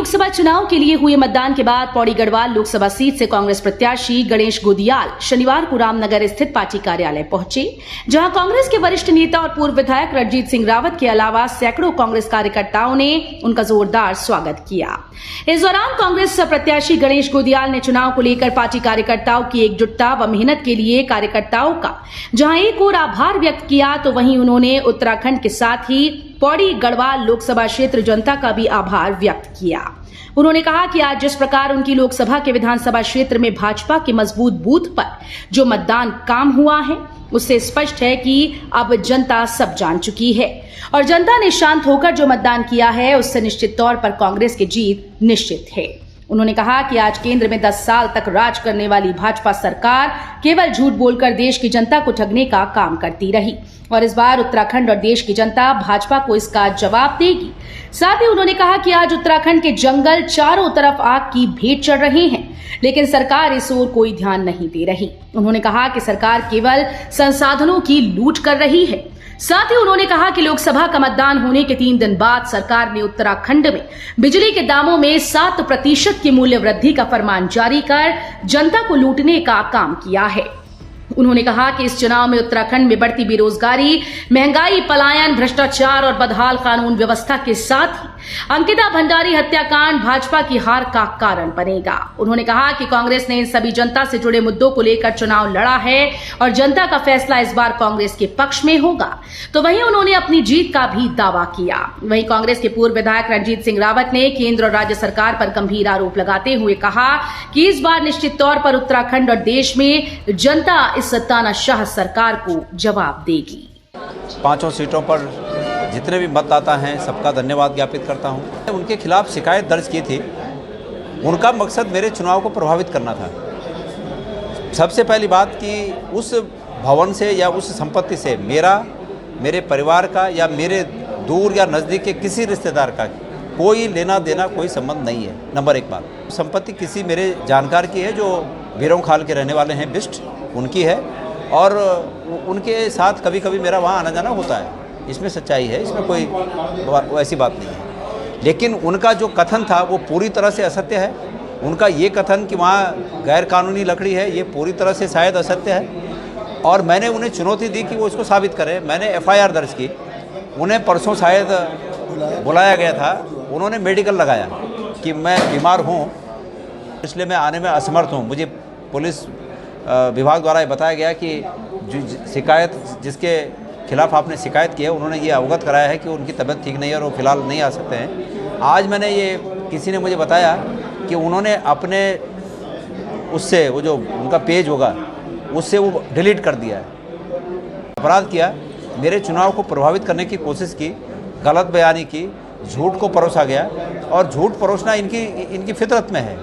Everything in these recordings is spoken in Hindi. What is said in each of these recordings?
लोकसभा चुनाव के लिए हुए मतदान के बाद पौड़ी गढ़वाल लोकसभा सीट से कांग्रेस प्रत्याशी गणेश गोदियाल शनिवार को रामनगर स्थित पार्टी कार्यालय पहुंचे, जहां कांग्रेस के वरिष्ठ नेता और पूर्व विधायक रणजीत सिंह रावत के अलावा सैकड़ों कांग्रेस कार्यकर्ताओं ने उनका जोरदार स्वागत किया। इस दौरान कांग्रेस प्रत्याशी गणेश गोदियाल ने चुनाव को लेकर पार्टी कार्यकर्ताओं की एकजुटता व मेहनत के लिए कार्यकर्ताओं का जहां एक ओर आभार व्यक्त किया, तो वहीं उन्होंने उत्तराखंड के साथ ही पौड़ी गढ़वाल लोकसभा क्षेत्र जनता का भी आभार व्यक्त किया। उन्होंने कहा कि आज जिस प्रकार उनकी लोकसभा के विधानसभा क्षेत्र में भाजपा के मजबूत बूथ पर जो मतदान काम हुआ है, उससे स्पष्ट है कि अब जनता सब जान चुकी है और जनता ने शांत होकर जो मतदान किया है उससे निश्चित तौर पर कांग्रेस की जीत निश्चित है। उन्होंने कहा कि आज केंद्र में 10 साल तक राज करने वाली भाजपा सरकार केवल झूठ बोलकर देश की जनता को ठगने का काम करती रही और इस बार उत्तराखंड और देश की जनता भाजपा को इसका जवाब देगी। साथ ही उन्होंने कहा कि आज उत्तराखंड के जंगल चारों तरफ आग की भेंट चढ़ रहे हैं, लेकिन सरकार इस ओर कोई ध्यान नहीं दे रही। उन्होंने कहा कि सरकार केवल संसाधनों की लूट कर रही है। साथ ही उन्होंने कहा कि लोकसभा का मतदान होने के 3 दिन बाद सरकार ने उत्तराखंड में बिजली के दामों में 7% की मूल्य वृद्धि का फरमान जारी कर जनता को लूटने का काम किया है। उन्होंने कहा कि इस चुनाव में उत्तराखंड में बढ़ती बेरोजगारी, महंगाई, पलायन, भ्रष्टाचार और बदहाल कानून व्यवस्था के साथ ही अंकिता भंडारी हत्याकांड भाजपा की हार का कारण बनेगा। उन्होंने कहा कि कांग्रेस ने इन सभी जनता से जुड़े मुद्दों को लेकर चुनाव लड़ा है और जनता का फैसला इस बार कांग्रेस के पक्ष में होगा। तो वहीं उन्होंने अपनी जीत का भी दावा किया। वहीं कांग्रेस के पूर्व विधायक रणजीत सिंह रावत ने केंद्र और राज्य सरकार पर गंभीर आरोप लगाते हुए कहा कि इस बार निश्चित तौर पर उत्तराखंड और देश में जनता इस तानाशाह सरकार को जवाब देगी। 5 सीटों पर जितने भी मतदाता हैं सबका धन्यवाद ज्ञापित करता हूं। उनके खिलाफ शिकायत दर्ज की थी, उनका मकसद मेरे चुनाव को प्रभावित करना था। सबसे पहली बात कि उस भवन से या उस संपत्ति से मेरे परिवार का या मेरे दूर या नज़दीक के किसी रिश्तेदार का कोई लेना देना, कोई संबंध नहीं है। नंबर 1 बात, संपत्ति किसी मेरे जानकार की है जो भीरों खाल के रहने वाले हैं, बिस्ट उनकी है और उनके साथ कभी कभी मेरा वहाँ आना जाना होता है। इसमें सच्चाई है, इसमें कोई ऐसी बात नहीं है। लेकिन उनका जो कथन था वो पूरी तरह से असत्य है। उनका ये कथन कि वहाँ गैर कानूनी लकड़ी है, ये पूरी तरह से शायद असत्य है और मैंने उन्हें चुनौती दी कि वो इसको साबित करें। मैंने FIR दर्ज की, उन्हें परसों शायद बुलाया गया था, उन्होंने मेडिकल लगाया कि मैं बीमार हूँ इसलिए मैं आने में असमर्थ हूँ। मुझे पुलिस विभाग द्वारा ये बताया गया कि शिकायत जिसके खिलाफ आपने शिकायत की है उन्होंने ये अवगत कराया है कि उनकी तबीयत ठीक नहीं है और वो फिलहाल नहीं आ सकते हैं। आज मैंने ये किसी ने मुझे बताया कि उन्होंने अपने उससे वो जो उनका पेज होगा उससे वो डिलीट कर दिया है। अपराध किया, मेरे चुनाव को प्रभावित करने की कोशिश की, गलत बयानी की, झूठ को परोसा गया और झूठ परोसना इनकी फितरत में है।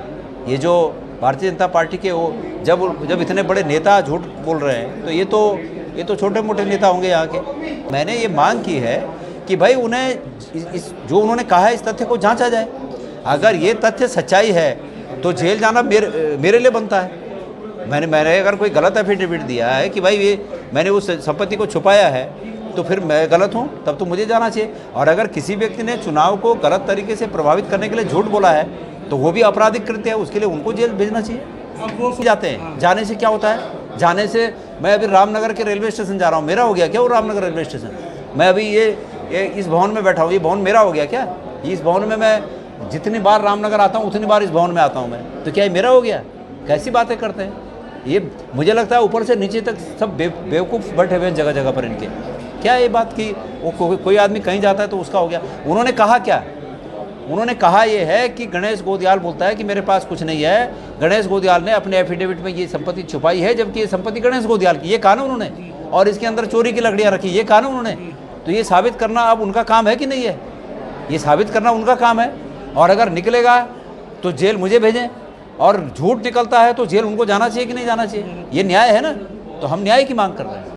ये जो भारतीय जनता पार्टी के वो जब इतने बड़े नेता झूठ बोल रहे हैं तो ये तो छोटे मोटे नेता होंगे यहाँ के। मैंने ये मांग की है कि भाई उन्हें जो उन्होंने कहा है इस तथ्य को जांचा जाए। अगर ये तथ्य सच्चाई है तो जेल जाना मेरे लिए बनता है। मैंने अगर कोई गलत एफिडेविट दिया है कि भाई ये मैंने उस संपत्ति को छुपाया है तो फिर मैं गलत हूँ, तब तो मुझे जाना चाहिए। और अगर किसी व्यक्ति ने चुनाव को गलत तरीके से प्रभावित करने के लिए झूठ बोला है तो वो भी आपराधिक कृत्य है, उसके लिए उनको जेल भेजना चाहिए। जाते हैं, जाने से क्या होता है? जाने से मैं अभी रामनगर के रेलवे स्टेशन जा रहा हूँ, मेरा हो गया क्या वो रामनगर रेलवे स्टेशन? मैं अभी ये इस भवन में बैठा हूँ, ये भवन मेरा हो गया क्या? इस भवन में मैं जितनी बार रामनगर आता हूँ उतनी बार इस भवन में आता हूँ मैं, तो क्या ये मेरा हो गया? कैसी बातें करते हैं ये। मुझे लगता है ऊपर से नीचे तक सब बेवकूफ़ बैठे हुए हैं जगह जगह पर इनके। क्या ये बात कि वो कोई आदमी कहीं जाता है तो उसका हो गया? उन्होंने कहा क्या? उन्होंने कहा ये है कि गणेश गोदियाल बोलता है कि मेरे पास कुछ नहीं है। गणेश गोदियाल ने अपने एफिडेविट में ये संपत्ति छुपाई है, जबकि ये संपत्ति गणेश गोदियाल की, ये कहा ना उन्होंने, और इसके अंदर चोरी की लकड़ियाँ रखी, ये कहा ना उन्होंने। तो ये साबित करना अब उनका काम है कि नहीं है? ये साबित करना उनका काम है। और अगर निकलेगा तो जेल मुझे भेजें और झूठ निकलता है तो जेल उनको जाना चाहिए कि नहीं जाना चाहिए? ये न्याय है ना? तो हम न्याय की मांग कर रहे हैं।